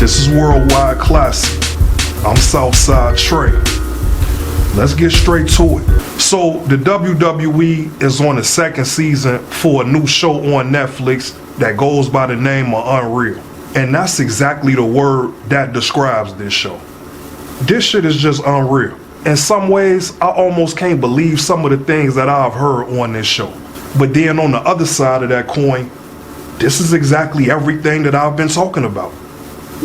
This is Worldwide Classic. I'm Southside Tre. Let's get straight to it. So the WWE is on the second season for a new show on Netflix that goes by the name of Unreal. And that's exactly the word that describes this show. This shit is just unreal. In some ways, I almost can't believe some of the things that I've heard on this show. But then on the other side of that coin, this is exactly everything that I've been talking about.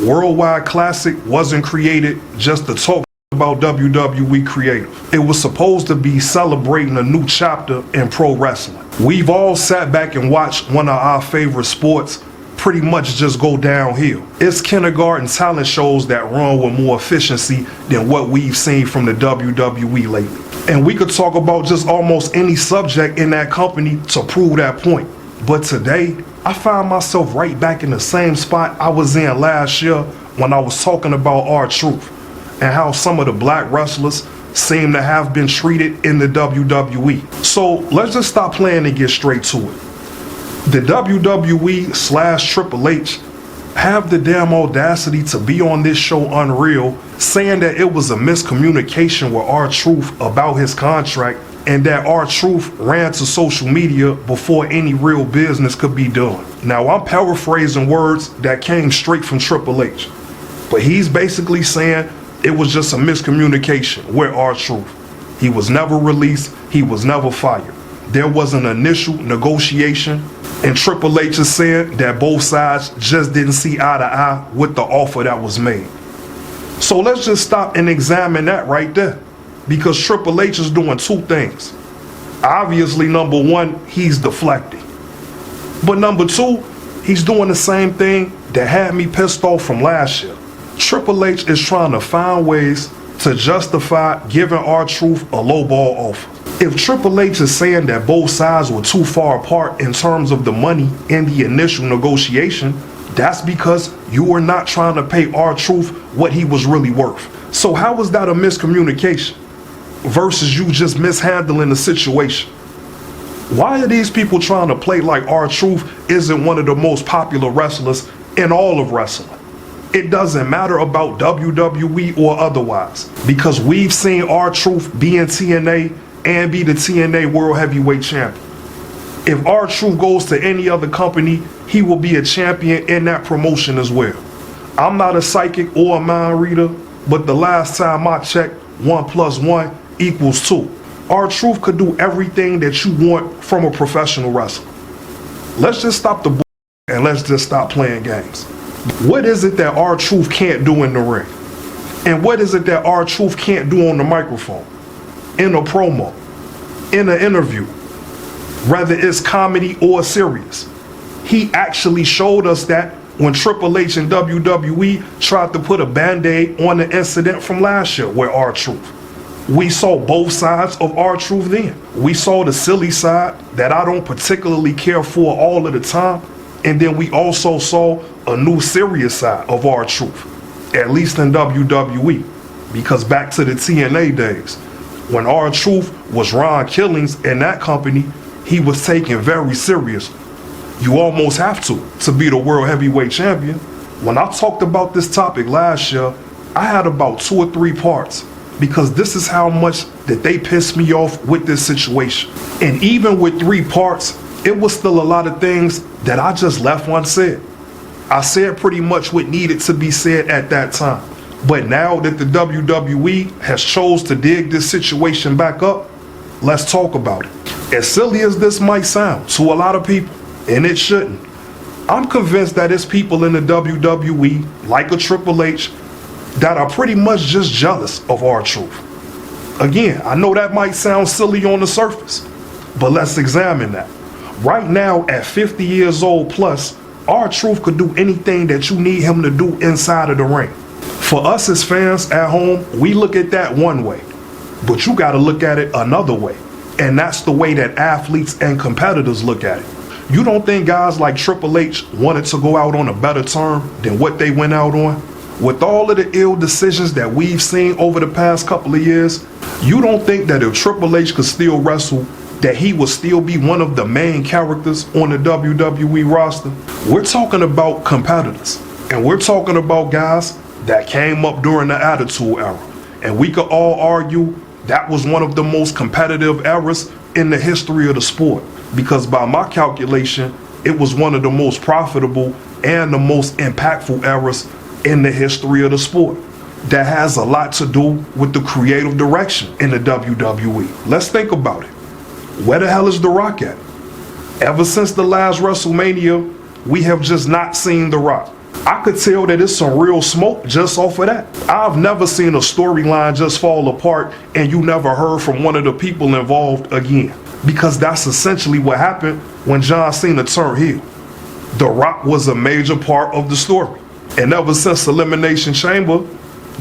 Worldwide Classic wasn't created just to talk about WWE creative. It was supposed to be celebrating a new chapter in pro wrestling. We've all sat back and watched one of our favorite sports pretty much just go downhill. It's kindergarten talent shows that run with more efficiency than what we've seen from the WWE lately. And we could talk about just almost any subject in that company to prove that point. But today, I find myself right back in the same spot I was in last year when I was talking about R-Truth and how some of the black wrestlers seem to have been treated in the WWE. So let's just stop playing and get straight to it. The WWE/Triple H have the damn audacity to be on this show Unreal saying that it was a miscommunication with R-Truth about his contract and that R-Truth ran to social media before any real business could be done. Now, I'm paraphrasing words that came straight from Triple H, but he's basically saying it was just a miscommunication with R-Truth. He was never released, he was never fired. There was an initial negotiation, and Triple H is saying that both sides just didn't see eye to eye with the offer that was made. So let's just stop and examine that right there. Because Triple H is doing two things. Obviously, number one, he's deflecting. But number two, he's doing the same thing that had me pissed off from last year. Triple H is trying to find ways to justify giving R-Truth a lowball offer. If Triple H is saying that both sides were too far apart in terms of the money in the initial negotiation, that's because you were not trying to pay R-Truth what he was really worth. So how was that a miscommunication versus you just mishandling the situation? Why are these people trying to play like R-Truth isn't one of the most popular wrestlers in all of wrestling? It doesn't matter about WWE or otherwise, because we've seen R-Truth be in TNA and be the TNA World Heavyweight Champion. If R-Truth goes to any other company, he will be a champion in that promotion as well. I'm not a psychic or a mind reader, but the last time I checked, 1 + 1 = 2. R-Truth could do everything that you want from a professional wrestler. Let's just stop the and let's just stop playing games. What is it that R-Truth can't do in the ring? And what is it that R-Truth can't do on the microphone, in a promo, in an interview, whether it's comedy or serious? He actually showed us that when Triple H and WWE tried to put a band-aid on the incident from last year with R-Truth. We saw both sides of R-Truth then. We saw the silly side that I don't particularly care for all of the time, and then we also saw a new serious side of R-Truth, at least in WWE, because back to the TNA days, when R-Truth was Ron Killings in that company, he was taken very serious. You almost have to be the World Heavyweight Champion. When I talked about this topic last year, I had about 2 or 3 parts, because this is how much that they pissed me off with this situation. And even with 3 parts, it was still a lot of things that I just left unsaid. I said pretty much what needed to be said at that time. But now that the WWE has chose to dig this situation back up, let's talk about it. As silly as this might sound to a lot of people, and it shouldn't, I'm convinced that it's people in the WWE, like a Triple H, that are pretty much just jealous of R-Truth. Again, I know that might sound silly on the surface, but let's examine that. Right now, at 50 years old plus, R-Truth could do anything that you need him to do inside of the ring. For us as fans at home, we look at that one way, but you gotta look at it another way. And that's the way that athletes and competitors look at it. You don't think guys like Triple H wanted to go out on a better term than what they went out on? With all of the ill decisions that we've seen over the past couple of years, you don't think that if Triple H could still wrestle, that he would still be one of the main characters on the WWE roster? We're talking about competitors. And we're talking about guys that came up during the Attitude Era. And we could all argue that was one of the most competitive eras in the history of the sport. Because by my calculation, it was one of the most profitable and the most impactful eras in the history of the sport. That has a lot to do with the creative direction in the WWE. Let's think about it. Where the hell is The Rock at? Ever since the last WrestleMania, we have just not seen The Rock. I could tell that it's some real smoke just off of that. I've never seen a storyline just fall apart and you never heard from one of the people involved again. Because that's essentially what happened when John Cena turned heel. The Rock was a major part of the story. And ever since Elimination Chamber,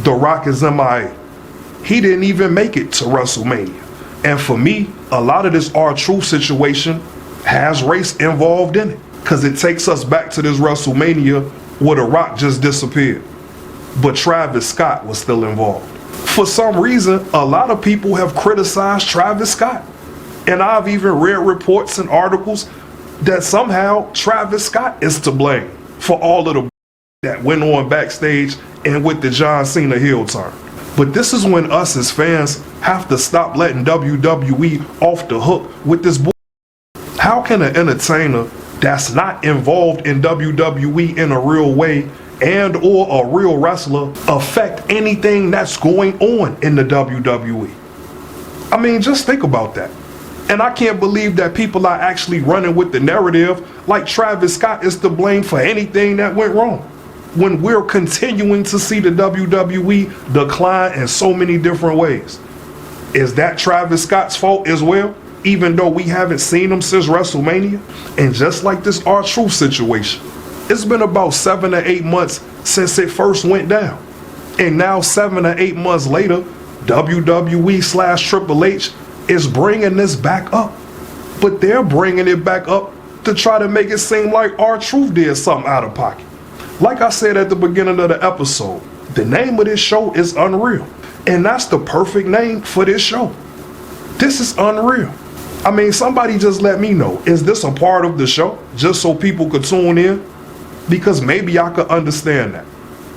The Rock is MIA. He didn't even make it to WrestleMania. And for me, a lot of this R-Truth situation has race involved in it. Because it takes us back to this WrestleMania where The Rock just disappeared. But Travis Scott was still involved. For some reason, a lot of people have criticized Travis Scott. And I've even read reports and articles that somehow Travis Scott is to blame for all of the that went on backstage and with the John Cena heel turn. But this is when us as fans have to stop letting WWE off the hook with this bull. How can an entertainer that's not involved in WWE in a real way and or a real wrestler affect anything that's going on in the WWE? I mean, just think about that. And I can't believe that people are actually running with the narrative like Travis Scott is to blame for anything that went wrong, when we're continuing to see the WWE decline in so many different ways. Is that Travis Scott's fault as well, even though we haven't seen him since WrestleMania? And just like this R-Truth situation, it's been about 7 to 8 months since it first went down. And now 7 to 8 months later, WWE/Triple H is bringing this back up. But they're bringing it back up to try to make it seem like R-Truth did something out of pocket. Like I said at the beginning of the episode, the name of this show is Unreal. And that's the perfect name for this show. This is unreal. I mean, somebody just let me know, is this a part of the show? Just so people could tune in? Because maybe I could understand that.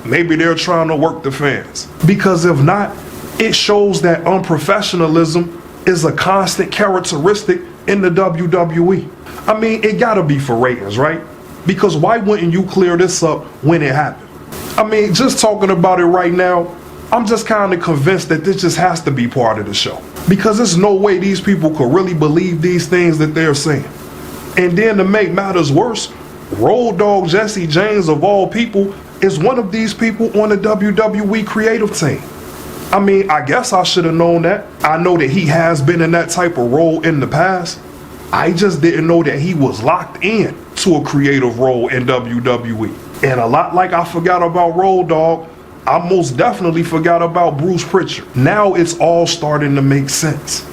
Maybe they're trying to work the fans. Because if not, it shows that unprofessionalism is a constant characteristic in the WWE. I mean, it gotta be for ratings, right? Because why wouldn't you clear this up when it happened? I mean, just talking about it right now, I'm just kind of convinced that this just has to be part of the show. Because there's no way these people could really believe these things that they're saying. And then to make matters worse, Road Dogg Jesse James, of all people, is one of these people on the WWE creative team. I mean, I guess I should have known that. I know that he has been in that type of role in the past. I just didn't know that he was locked in to a creative role in WWE. And a lot like I forgot about Road Dogg, I most definitely forgot about Bruce Pritchard. Now it's all starting to make sense.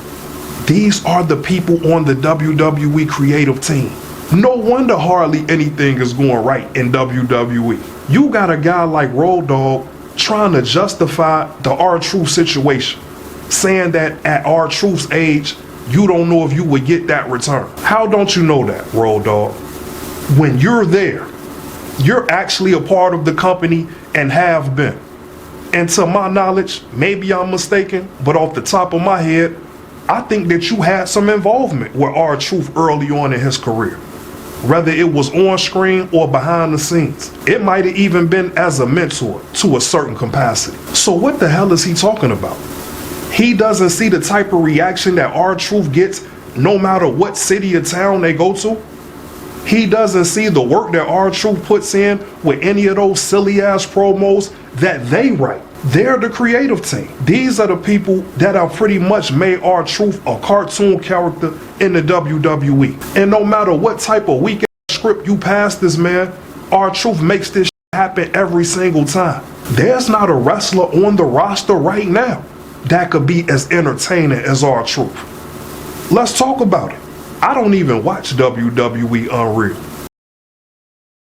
These are the people on the WWE creative team. No wonder hardly anything is going right in WWE. You got a guy like Road Dogg trying to justify the R-Truth situation, saying that at R-Truth's age, you don't know if you would get that return. How don't you know that, Road Dogg? When you're there, you're actually a part of the company and have been. And to my knowledge, maybe I'm mistaken, but off the top of my head, I think that you had some involvement with R-Truth early on in his career. Whether it was on screen or behind the scenes. It might have even been as a mentor to a certain capacity. So what the hell is he talking about? He doesn't see the type of reaction that R-Truth gets no matter what city or town they go to. He doesn't see the work that R-Truth puts in with any of those silly ass promos that they write. They're the creative team. These are the people that have pretty much made R-Truth a cartoon character in the WWE. And no matter what type of weak ass script you pass this man, R-Truth makes this happen every single time. There's not a wrestler on the roster right now that could be as entertaining as R-Truth. Let's talk about it. I don't even watch WWE Unreal.